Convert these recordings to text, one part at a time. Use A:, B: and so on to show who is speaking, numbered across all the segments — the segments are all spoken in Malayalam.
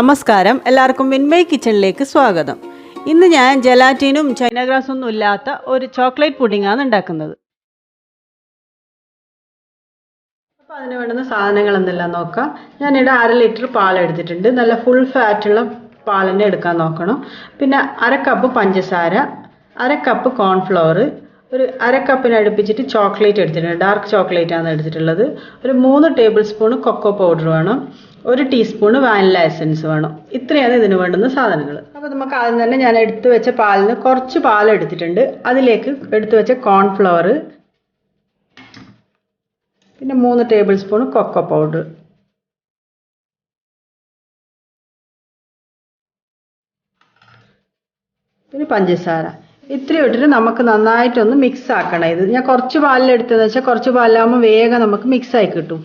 A: നമസ്കാരം, എല്ലാവർക്കും വിൻമയ് കിച്ചണിലേക്ക് സ്വാഗതം. ഇന്ന് ഞാൻ ജലാറ്റിനും ചൈന ഗ്രാസൊന്നും ഇല്ലാത്ത ഒരു ചോക്ലേറ്റ് പുഡിംഗാണ് ഉണ്ടാക്കുന്നത്. അപ്പോൾ അതിന് വേണ്ടുന്ന സാധനങ്ങൾ എന്തെല്ലാം നോക്കാം. ഞാനിവിടെ 1/2 ലിറ്റർ പാൽ എടുത്തിട്ടുണ്ട്. നല്ല ഫുൾ ഫാറ്റുള്ള പാൽ തന്നെ എടുക്കാൻ നോക്കണം. പിന്നെ 1/2 കപ്പ് പഞ്ചസാര, 1/2 കപ്പ് കോൺഫ്ലവർ, ഒരു 1/2 കപ്പിന് അടുപ്പിച്ചിട്ട് ചോക്ലേറ്റ് എടുത്തിട്ടുണ്ട്. ഡാർക്ക് ചോക്ലേറ്റ് ആണ് എടുത്തിട്ടുള്ളത്. ഒരു 3 ടേബിൾ സ്പൂൺ കൊക്കോ പൗഡർ വേണം. 1 ടീസ്പൂൺ വാനില എസൻസ് വേണം. ഇത്രയാണ് ഇതിന് വേണ്ടുന്ന സാധനങ്ങൾ. അപ്പോൾ നമുക്ക് ആദ്യം തന്നെ ഞാൻ എടുത്തു വെച്ച പാലിന് കുറച്ച് പാൽ എടുത്തിട്ടുണ്ട്. അതിലേക്ക് എടുത്തു വെച്ച കോൺഫ്ലവർ, പിന്നെ 3 ടേബിൾ സ്പൂൺ കൊക്കോ പൗഡർ, പിന്നെ പഞ്ചസാര. ഇത്രയും ഇട്ടിട്ട് നമുക്ക് നന്നായിട്ടൊന്ന് മിക്സ് ആക്കണം. ഇത് ഞാൻ കുറച്ച് പാലിലെടുത്തതെന്ന് വെച്ചാൽ കുറച്ച് പാലാകുമ്പോൾ വേഗം നമുക്ക് മിക്സായി കിട്ടും.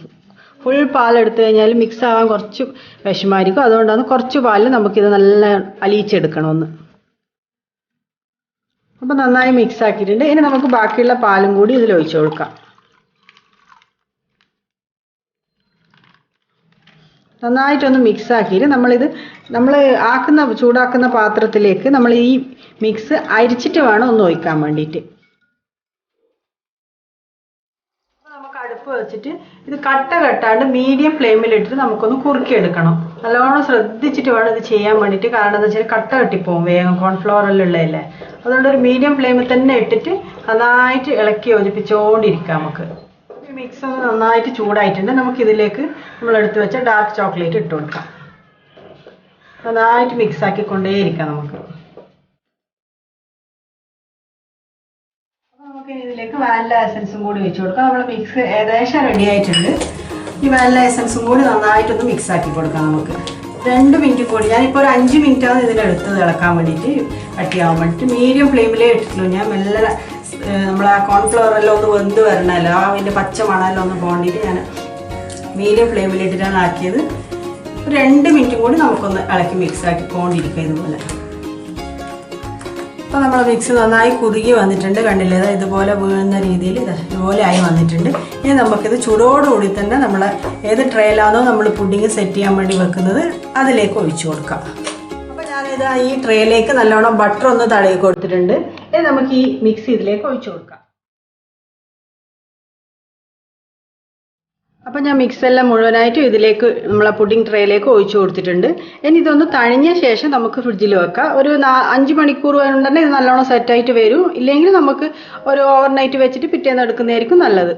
A: ഫുൾ പാലെടുത്തു കഴിഞ്ഞാൽ മിക്സ് ആവാൻ കുറച്ച് വിഷമായിരിക്കും. അതുകൊണ്ടാണ് കുറച്ച് പാലിൽ നമുക്കിത് നല്ല അലിയിച്ചെടുക്കണമെന്ന്. അപ്പോൾ നന്നായി മിക്സ് ആക്കിയിട്ടുണ്ട്. ഇനി നമുക്ക് ബാക്കിയുള്ള പാലും കൂടി ഇതിൽ ഒഴിച്ചു കൊടുക്കാം. നന്നായിട്ടൊന്ന് മിക്സ് ആക്കിയിട്ട് നമ്മൾ ചൂടാക്കുന്ന പാത്രത്തിലേക്ക് നമ്മൾ ഈ മിക്സ് അരിച്ചിട്ട് വേണം ഒന്ന് ഒഴിക്കാൻ വേണ്ടിയിട്ട്. നമുക്ക് അടുപ്പ് വെച്ചിട്ട് ഇത് കട്ടാണ്ട് മീഡിയം ഫ്ലെയിമിലിട്ടിട്ട് നമുക്കൊന്ന് കുറുക്കിയെടുക്കണം. നല്ലോണം ശ്രദ്ധിച്ചിട്ട് വേണം ഇത് ചെയ്യാൻ വേണ്ടിയിട്ട്. കാരണം എന്താ വെച്ചാൽ കട്ട കെട്ടിപ്പോവും വേഗം, കോൺഫ്ലവർ എല്ലാം ഉള്ളതല്ലേ. അതുകൊണ്ട് ഒരു മീഡിയം ഫ്ലെയിമിൽ തന്നെ ഇട്ടിട്ട് നന്നായിട്ട് ഇളക്കി യോജിപ്പിച്ചുകൊണ്ടിരിക്കാം. നമുക്ക് ഈ മിക്സ് ഒന്ന് നന്നായിട്ട് ചൂടായിട്ടുണ്ട്. നമുക്കിതിലേക്ക് നമ്മളെടുത്ത് വെച്ച ഡാർക്ക് ചോക്ലേറ്റ് ഇട്ട് കൊടുക്കാം. നന്നായിട്ട് മിക്സ് ആക്കിക്കൊണ്ടേയിരിക്കാം നമുക്ക്. ഇതിലേക്ക് വാനില എസൻസും കൂടി വെച്ച് കൊടുക്കാം. നമ്മുടെ മിക്സ് ഏകദേശം റെഡി ആയിട്ടുണ്ട്. ഈ വാനില എസൻസും കൂടി നന്നായിട്ടൊന്ന് മിക്സ് ആക്കി കൊടുക്കാം നമുക്ക്. 2 മിനിറ്റ് കൂടി, ഞാനിപ്പോൾ ഒരു 5 മിനിറ്റാണ് ഇതിനെടുത്ത് ഇളക്കാൻ വേണ്ടിയിട്ട്, കട്ടിയാവാൻ വേണ്ടിയിട്ട്. മീഡിയം ഫ്ലെയിമിലേ ഇട്ടിട്ടുള്ളൂ. ഞാൻ മെല്ലെ നമ്മളെ കോൺഫ്ലവർ എല്ലാം ഒന്ന് വെന്ത് വരണമല്ലോ, അതിൻ്റെ പച്ച മണമെല്ലാം ഒന്ന് പോകേണ്ടിയിട്ട് ഞാൻ മീഡിയം ഫ്ലെയിമിലിട്ടിട്ടാണ് ആക്കിയത്. 2 മിനിറ്റും കൂടി നമുക്കൊന്ന് ഇളക്കി മിക്സ് ആക്കിക്കൊണ്ടിരിക്കുക ഇതുപോലെ. അപ്പോൾ നമ്മൾ മിക്സ് നന്നായി കുറുകി വന്നിട്ടുണ്ട്. കണ്ടില്ലേ, ഇതുപോലെ വീഴുന്ന രീതിയിൽ ഇതുപോലെ ആയി വന്നിട്ടുണ്ട്. ഇനി നമുക്കിത് ചൂടോടുകൂടി തന്നെ നമ്മൾ ഏത് ട്രേയിലാണോ നമ്മൾ പുഡിങ് സെറ്റ് ചെയ്യാൻ വേണ്ടി വെക്കുന്നത് അതിലേക്ക് ഒഴിച്ചു കൊടുക്കാം. അപ്പോൾ ഞാനിത് ഈ ട്രേയിലേക്ക് നല്ലോണം ബട്ടർ ഒന്ന് തടവി കൊടുത്തിട്ടുണ്ട്. ഇനി നമുക്ക് ഈ മിക്സ് ഇതിലേക്ക് ഒഴിച്ചു കൊടുക്കാം. അപ്പോൾ ഞാൻ മിക്സെല്ലാം മുഴുവനായിട്ടും ഇതിലേക്ക് നമ്മളെ പുഡിംഗ് ട്രേയിലേക്ക് ഒഴിച്ചു കൊടുത്തിട്ടുണ്ട്. ഇനി ഇതൊന്ന് തണിഞ്ഞ ശേഷം നമുക്ക് ഫ്രിഡ്ജിൽ വെക്കാം. ഒരു 5 മണിക്കൂർ കൊണ്ട് തന്നെ ഇത് നല്ലോണം സെറ്റായിട്ട് വരും. ഇല്ലെങ്കിൽ നമുക്ക് ഒരു ഓവർനൈറ്റ് വെച്ചിട്ട് പിറ്റേന്ന് എടുക്കുന്നതായിരിക്കും നല്ലത്.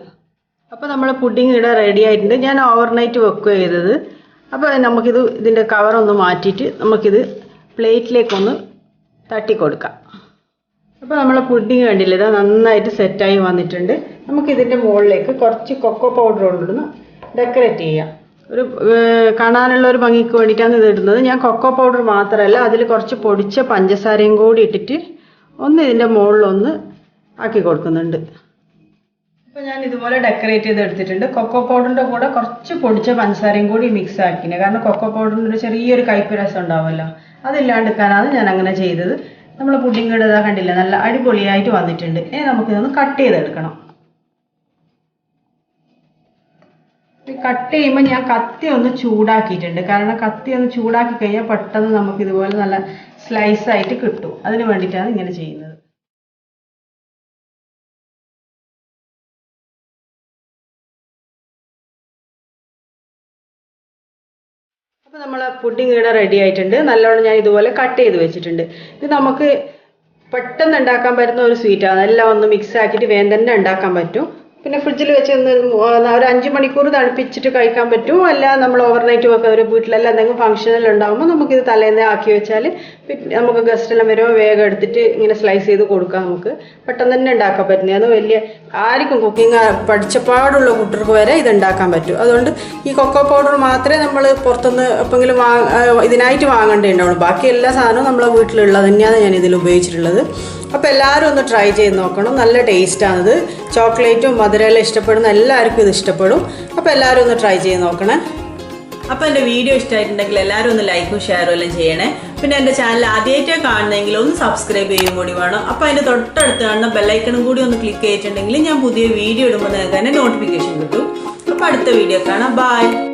A: അപ്പോൾ നമ്മൾ പുഡിംഗ് ഇവിടെ റെഡി ആയിട്ടുണ്ട്. ഞാൻ ഓവർനൈറ്റ് വെക്കുക ചെയ്തത്. അപ്പോൾ ഇതിൻ്റെ കവറൊന്ന് മാറ്റിയിട്ട് നമുക്കിത് പ്ലേറ്റിലേക്കൊന്ന് തട്ടിക്കൊടുക്കാം. അപ്പോൾ നമ്മളെ പുഡിംഗ് കണ്ടില്ലേ, ഇത് നന്നായിട്ട് സെറ്റായി വന്നിട്ടുണ്ട്. നമുക്കിതിൻ്റെ മുകളിലേക്ക് കുറച്ച് കൊക്കോ പൗഡർ കൊണ്ടിടുന്ന് ഡെക്കറേറ്റ് ചെയ്യാം. ഒരു കാണാനുള്ള ഒരു ഭംഗിക്ക് വേണ്ടിയിട്ടാണ് ഇത് ഇടുന്നത്. ഞാൻ കൊക്കോ പൗഡർ മാത്രമല്ല, അതിൽ കുറച്ച് പൊടിച്ച പഞ്ചസാരയും കൂടി ഇട്ടിട്ട് ഒന്ന് ഇതിൻ്റെ മുകളിലൊന്ന് ആക്കി കൊടുക്കുന്നുണ്ട്. അപ്പോൾ ഞാൻ ഇതുപോലെ ഡെക്കറേറ്റ് ചെയ്ത് എടുത്തിട്ടുണ്ട്. കൊക്കോ പൗഡറിൻ്റെ കൂടെ കുറച്ച് പൊടിച്ച പഞ്ചസാരയും കൂടി മിക്സ് ആക്കിന്. കാരണം കൊക്കോ പൗഡറിൻ്റെ ഒരു ചെറിയൊരു കയ്പ്പ് രസം ഉണ്ടാവുമല്ലോ, അതില്ലാണ്ടിരിക്കാനാണ് ഞാൻ അങ്ങനെ ചെയ്തത്. നമ്മൾ പുഡിംഗ് ഇടുക കണ്ടില്ല, നല്ല അടിപൊളിയായിട്ട് വന്നിട്ടുണ്ട്. ഇനി നമുക്കിതൊന്ന് കട്ട് ചെയ്തെടുക്കണം. കട്ട് ചെയ്യുമ്പോൾ ഞാൻ കത്തി ഒന്ന് ചൂടാക്കിയിട്ടുണ്ട്. കാരണം കത്തി ഒന്ന് ചൂടാക്കി കഴിഞ്ഞാൽ പെട്ടെന്ന് നമുക്കിതുപോലെ നല്ല സ്ലൈസായിട്ട് കിട്ടും. അതിന് വേണ്ടിയിട്ടാണ് ഇങ്ങനെ ചെയ്യുന്നത്. അപ്പോൾ നമ്മളെ പുഡിംഗ് ഇവിടെ റെഡി ആയിട്ടുണ്ട്. നല്ലോണം ഞാൻ ഇതുപോലെ കട്ട് ചെയ്ത് വെച്ചിട്ടുണ്ട്. ഇത് നമുക്ക് പെട്ടെന്ന് ഉണ്ടാക്കാൻ പറ്റുന്ന ഒരു സ്വീറ്റാണ്. എല്ലാം ഒന്ന് മിക്സ് ആക്കിയിട്ട് വേഗം തന്നെ ഉണ്ടാക്കാൻ പറ്റും. പിന്നെ ഫ്രിഡ്ജിൽ വെച്ച് ഒരു 5 മണിക്കൂർ തണുപ്പിച്ചിട്ട് കഴിക്കാൻ പറ്റും. അല്ല നമ്മൾ ഓവർനൈറ്റ് വെക്കുക, ഒരു വീട്ടിലെല്ലാം എന്തെങ്കിലും ഫംഗ്ഷനെല്ലാം ഉണ്ടാകുമ്പോൾ നമുക്കിത് തലേന്ന് ആക്കി വെച്ചാൽ നമുക്ക് ഗസ്റ്റെല്ലാം വരുമ്പോൾ വേഗം എടുത്തിട്ട് ഇങ്ങനെ സ്ലൈസ് ചെയ്ത് കൊടുക്കാം. നമുക്ക് പെട്ടെന്ന് തന്നെ ഉണ്ടാക്കാൻ പറ്റുന്നതാണ്. വലിയ ആർക്കും കുക്കിംഗ് പഠിച്ചപ്പാടുള്ള കുട്ടികൾക്ക് വരെ ഇത് ഉണ്ടാക്കാൻ പറ്റും. അതുകൊണ്ട് ഈ കൊക്കോ പൗഡർ മാത്രമേ നമ്മൾ പുറത്തുനിന്ന് എപ്പോഴെങ്കിലും ഇതിനായിട്ട് വാങ്ങേണ്ടതുണ്ടാവുള്ളൂ. ബാക്കി എല്ലാ സാധനവും നമ്മളെ വീട്ടിലുള്ളത് തന്നെയാണ് ഞാൻ ഇതിൽ ഉപയോഗിച്ചിട്ടുള്ളത്. അപ്പോൾ എല്ലാവരും ഒന്ന് ട്രൈ ചെയ്ത് നോക്കണം. നല്ല ടേസ്റ്റാണിത്. ചോക്ലേറ്റും മധുരമെല്ലാം ഇഷ്ടപ്പെടുന്ന എല്ലാവർക്കും ഇത് ഇഷ്ടപ്പെടും. അപ്പോൾ എല്ലാവരും ഒന്ന് ട്രൈ ചെയ്ത് നോക്കണേ. അപ്പോൾ എൻ്റെ വീഡിയോ ഇഷ്ടമായിട്ടുണ്ടെങ്കിൽ എല്ലാവരും ഒന്ന് ലൈക്കും ഷെയറും എല്ലാം ചെയ്യണേ. പിന്നെ എൻ്റെ ചാനൽ ആദ്യമായിട്ടാണ് കാണുന്നതെങ്കിൽ ഒന്ന് സബ്സ്ക്രൈബ് ചെയ്യും കൂടി വേണം. അപ്പോൾ അതിൻ്റെ തൊട്ടടുത്ത് കാണുന്ന ബെല്ലൈക്കണും കൂടി ഒന്ന് ക്ലിക്ക് ചെയ്തിട്ടുണ്ടെങ്കിൽ ഞാൻ പുതിയ വീഡിയോ ഇടുമ്പോൾ നിങ്ങൾക്ക് തന്നെ നോട്ടിഫിക്കേഷൻ കിട്ടും. അപ്പോൾ അടുത്ത വീഡിയോ കാണാം. ബൈ.